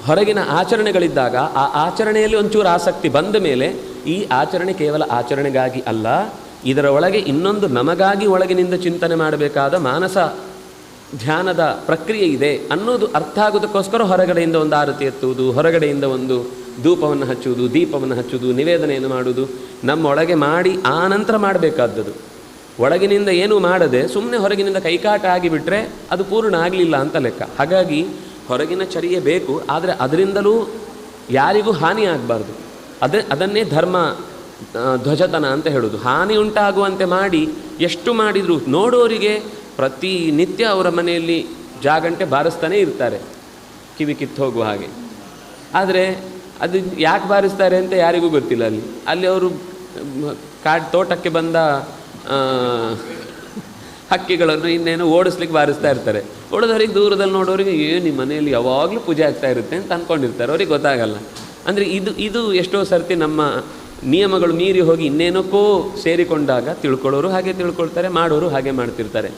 ಹೊರಗಿನ ಆಚರಣೆಗಳಿದ್ದಾಗ ಆ ಆಚರಣೆಯಲ್ಲಿ ಒಂಚೂರು ಆಸಕ್ತಿ ಬಂದ ಮೇಲೆ ಈ ಆಚರಣೆ ಕೇವಲ ಆಚರಣೆಗಾಗಿ ಅಲ್ಲ, ಇದರ ಒಳಗೆ ಇನ್ನೊಂದು ನಮಗಾಗಿ ಒಳಗಿನಿಂದ ಚಿಂತನೆ ಮಾಡಬೇಕಾದ ಮಾನಸ ಧ್ಯಾನದ ಪ್ರಕ್ರಿಯೆ ಇದೆ ಅನ್ನೋದು ಅರ್ಥ ಆಗೋದಕ್ಕೋಸ್ಕರ ಹೊರಗಡೆಯಿಂದ ಒಂದು ಆರತಿ ಎತ್ತುವುದು, ಹೊರಗಡೆಯಿಂದ ಒಂದು ಧೂಪವನ್ನು ಹಚ್ಚುವುದು, ದೀಪವನ್ನು ಹಚ್ಚುವುದು, ನಿವೇದನೆಯನ್ನು ಮಾಡುವುದು ನಮ್ಮೊಳಗೆ ಮಾಡಿ ಆ ನಂತರ ಮಾಡಬೇಕಾದದ್ದು. ಒಳಗಿನಿಂದ ಏನೂ ಮಾಡದೆ ಸುಮ್ಮನೆ ಹೊರಗಿನಿಂದ ಕೈಕಾಟ ಆಗಿಬಿಟ್ರೆ ಅದು ಪೂರ್ಣ ಆಗಲಿಲ್ಲ ಅಂತ ಲೆಕ್ಕ. ಹಾಗಾಗಿ ಹೊರಗಿನ ಚರ್ಯೆ ಬೇಕು, ಆದರೆ ಅದರಿಂದಲೂ ಯಾರಿಗೂ ಹಾನಿ ಆಗಬಾರ್ದು. ಅದನ್ನೇ ಧರ್ಮ ಧ್ವಜತನ ಅಂತ ಹೇಳೋದು. ಹಾನಿ ಉಂಟಾಗುವಂತೆ ಮಾಡಿ ಎಷ್ಟು ಮಾಡಿದರೂ ನೋಡೋರಿಗೆ ಪ್ರತಿನಿತ್ಯ ಅವರ ಮನೆಯಲ್ಲಿ ಜಾಗಂಟೆ ಬಾರಿಸ್ತಾನೇ ಇರ್ತಾರೆ, ಕಿವಿ ಕಿತ್ತು ಹೋಗುವ ಹಾಗೆ. ಆದರೆ ಅದು ಯಾಕೆ ಬಾರಿಸ್ತಾರೆ ಅಂತ ಯಾರಿಗೂ ಗೊತ್ತಿಲ್ಲ. ಅಲ್ಲಿ ಅವರು ತೋಟಕ್ಕೆ ಬಂದ ಹಕ್ಕಿಗಳನ್ನು ಇನ್ನೇನು ಓಡಿಸ್ಲಿಕ್ಕೆ ಬಾರಿಸ್ತಾ ಇರ್ತಾರೆ. ಓಡೋದವ್ರಿಗೆ ದೂರದಲ್ಲಿ ನೋಡೋರಿಗೆ ನಿಮ್ಮ ಮನೆಯಲ್ಲಿ ಯಾವಾಗಲೂ ಪೂಜೆ ಆಗ್ತಾ ಇರುತ್ತೆ ಅಂತ ಅಂದ್ಕೊಂಡಿರ್ತಾರೆ, ಅವ್ರಿಗೆ ಗೊತ್ತಾಗಲ್ಲ. ಅಂದರೆ ಇದು ಎಷ್ಟೋ ಸರ್ತಿ ನಮ್ಮ ನಿಯಮಗಳು ಮೀರಿ ಹೋಗಿ ಇನ್ನೇನಕ್ಕೋ ಸೇರಿಕೊಂಡಾಗ ತಿಳ್ಕೊಳ್ಳೋರು ಹಾಗೆ ತಿಳ್ಕೊಳ್ತಾರೆ, ಮಾಡೋರು ಹಾಗೆ ಮಾಡ್ತಿರ್ತಾರೆ.